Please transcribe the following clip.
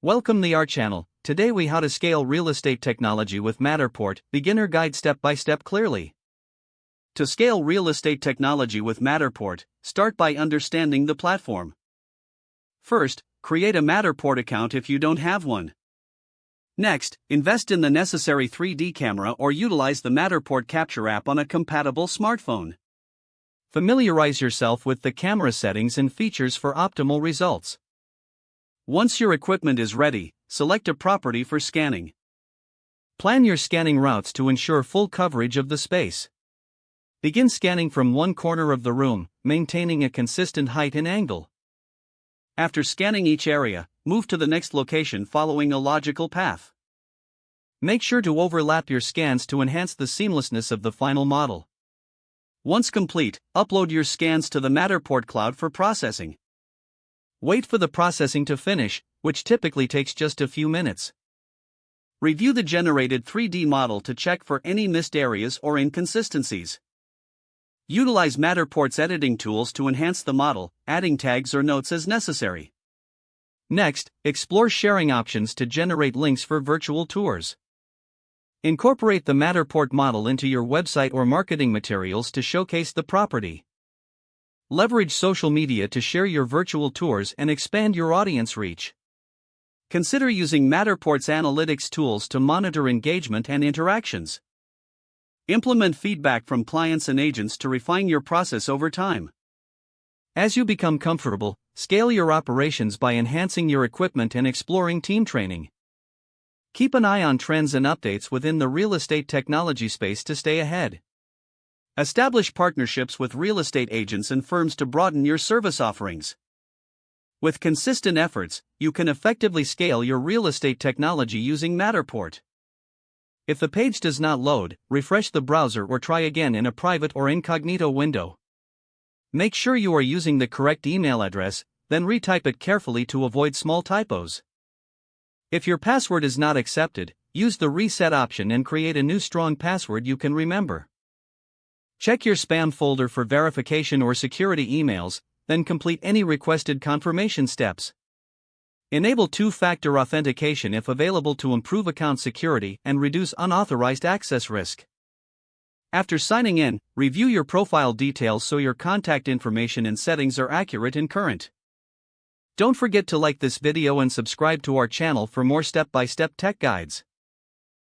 Welcome to our channel. Today we how to scale real estate technology with Matterport, beginner guide step by step clearly. To scale real estate technology with Matterport, start by understanding the platform. First, create a Matterport account if you don't have one. Next, invest in the necessary 3D camera or utilize the Matterport Capture app on a compatible smartphone. Familiarize yourself with the camera settings and features for optimal results. Once your equipment is ready, select a property for scanning. Plan your scanning routes to ensure full coverage of the space. Begin scanning from one corner of the room, maintaining a consistent height and angle. After scanning each area, move to the next location following a logical path. Make sure to overlap your scans to enhance the seamlessness of the final model. Once complete, upload your scans to the Matterport cloud for processing. Wait for the processing to finish, which typically takes just a few minutes. Review the generated 3D model to check for any missed areas or inconsistencies. Utilize Matterport's editing tools to enhance the model, adding tags or notes as necessary. Next, explore sharing options to generate links for virtual tours. Incorporate the Matterport model into your website or marketing materials to showcase the property. Leverage social media to share your virtual tours and expand your audience reach. Consider using Matterport's analytics tools to monitor engagement and interactions. Implement feedback from clients and agents to refine your process over time. As you become comfortable, scale your operations by enhancing your equipment and exploring team training. Keep an eye on trends and updates within the real estate technology space to stay ahead. Establish partnerships with real estate agents and firms to broaden your service offerings. With consistent efforts, you can effectively scale your real estate technology using Matterport. If the page does not load, refresh the browser or try again in a private or incognito window. Make sure you are using the correct email address, then retype it carefully to avoid small typos. If your password is not accepted, use the reset option and create a new strong password you can remember. Check your spam folder for verification or security emails, then complete any requested confirmation steps. Enable two-factor authentication if available to improve account security and reduce unauthorized access risk. After signing in, review your profile details so your contact information and settings are accurate and current. Don't forget to like this video and subscribe to our channel for more step-by-step tech guides.